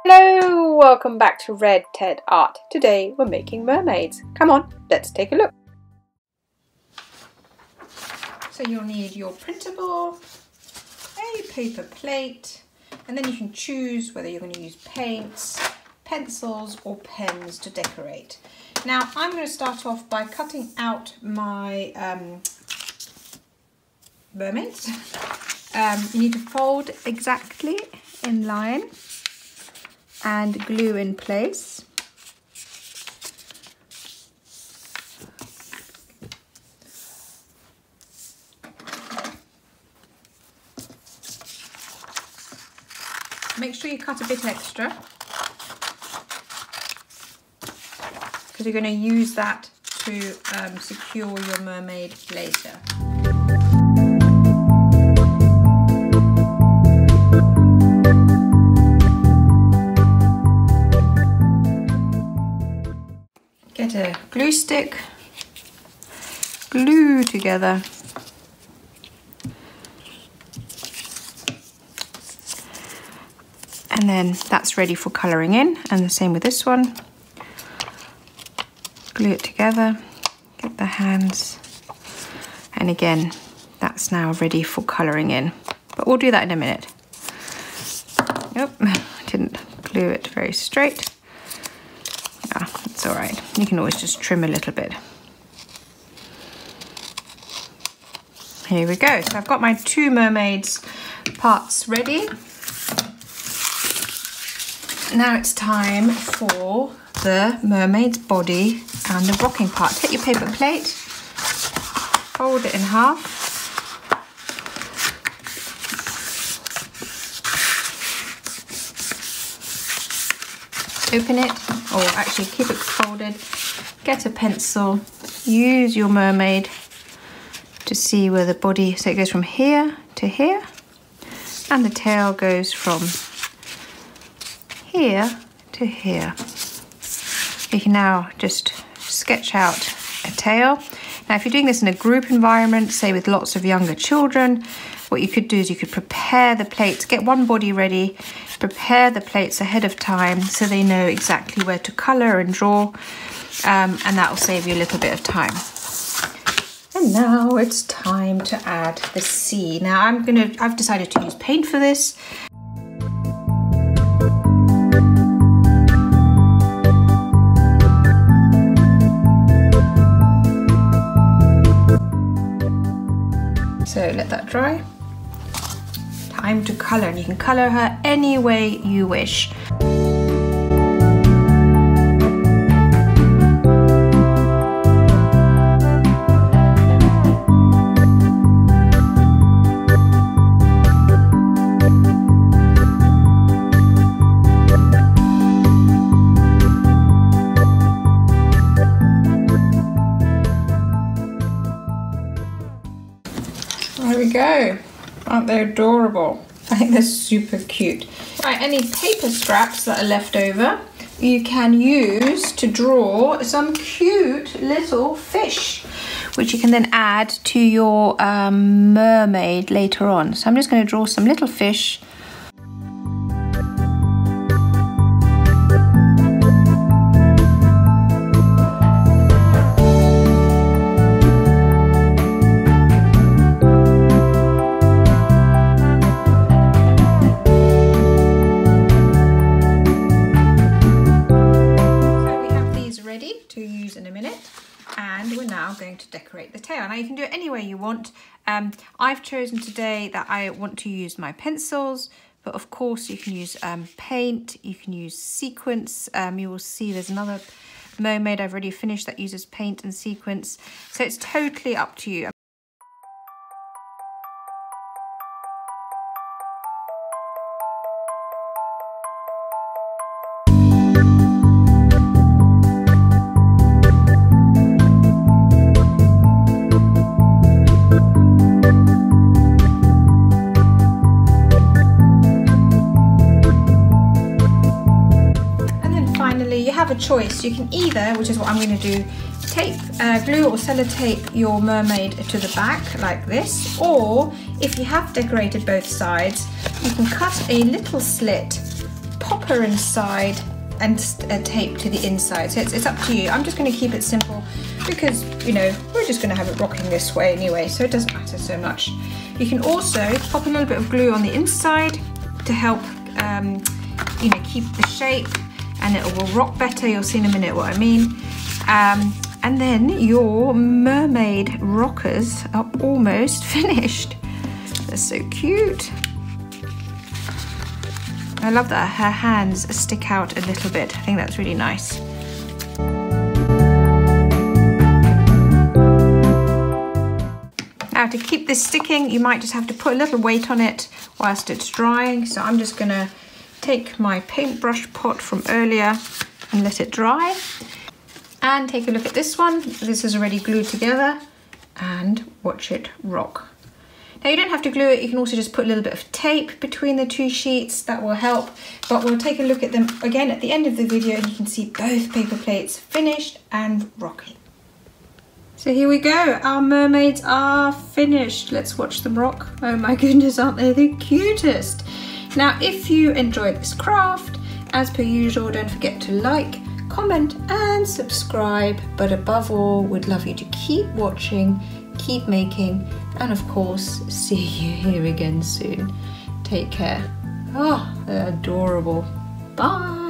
Hello, welcome back to Red Ted Art. Today we're making mermaids. Come on, let's take a look. So you'll need your printable, a paper plate, and then you can choose whether you're going to use paints, pencils or pens to decorate. Now I'm going to start off by cutting out my mermaids. You need to fold exactly in line and glue in place. Make sure you cut a bit extra because you're going to use that to secure your mermaid later. Get a glue stick, glue together. And then that's ready for colouring in, and the same with this one. Glue it together, get the hands, and again, that's now ready for colouring in. But we'll do that in a minute. Nope, didn't glue it very straight. Ah, it's all right. You can always just trim a little bit. Here we go. So I've got my two mermaids parts ready. Now it's time for the mermaid's body and the rocking part. Take your paper plate, fold it in half. Open it, or actually keep it folded. Get a pencil, use your mermaid to see where the body, so it goes from here to here, and the tail goes from here to here. You can now just sketch out a tail. Now if you're doing this in a group environment, say with lots of younger children, what you could do is you could prepare the plates, get one body ready, prepare the plates ahead of time so they know exactly where to colour and draw, and that will save you a little bit of time. And now it's time to add the sea. Now I've decided to use paint for this. So let that dry. Time to colour, and you can colour her any way you wish. There we go. Aren't they adorable? I think they're super cute. Right, any paper scraps that are left over, you can use to draw some cute little fish, which you can then add to your mermaid later on. So I'm just going to draw some little fish. In a minute, and we're now going to decorate the tail. Now you can do it any way you want. I've chosen today that I want to use my pencils, but of course you can use paint, you can use sequins. You will see there's another mermaid I've already finished that uses paint and sequins, so it's totally up to you. Have a choice. You can either, which is what I'm going to do, tape, glue or sellotape your mermaid to the back like this, or if you have decorated both sides, you can cut a little slit popper inside and tape to the inside. So it's up to you. I'm just going to keep it simple because, you know, we're just going to have it rocking this way anyway, so it doesn't matter so much. You can also pop a little bit of glue on the inside to help, you know, keep the shape, and it will rock better. You'll see in a minute what I mean. And then your mermaid rockers are almost finished. They're so cute. I love that her hands stick out a little bit. I think that's really nice. Now to keep this sticking, you might just have to put a little weight on it whilst it's drying. So I'm just gonna take my paintbrush pot from earlier and let it dry. And take a look at this one. This is already glued together, and watch it rock. Now you don't have to glue it, you can also just put a little bit of tape between the two sheets, that will help. But we'll take a look at them again at the end of the video, and you can see both paper plates finished and rocking. So here we go, our mermaids are finished. Let's watch them rock. Oh my goodness, aren't they the cutest? Now if you enjoyed this craft, as per usual, don't forget to like, comment and subscribe, but above all, we'd love you to keep watching, keep making, and of course, see you here again soon. Take care. Oh, they're adorable. Bye.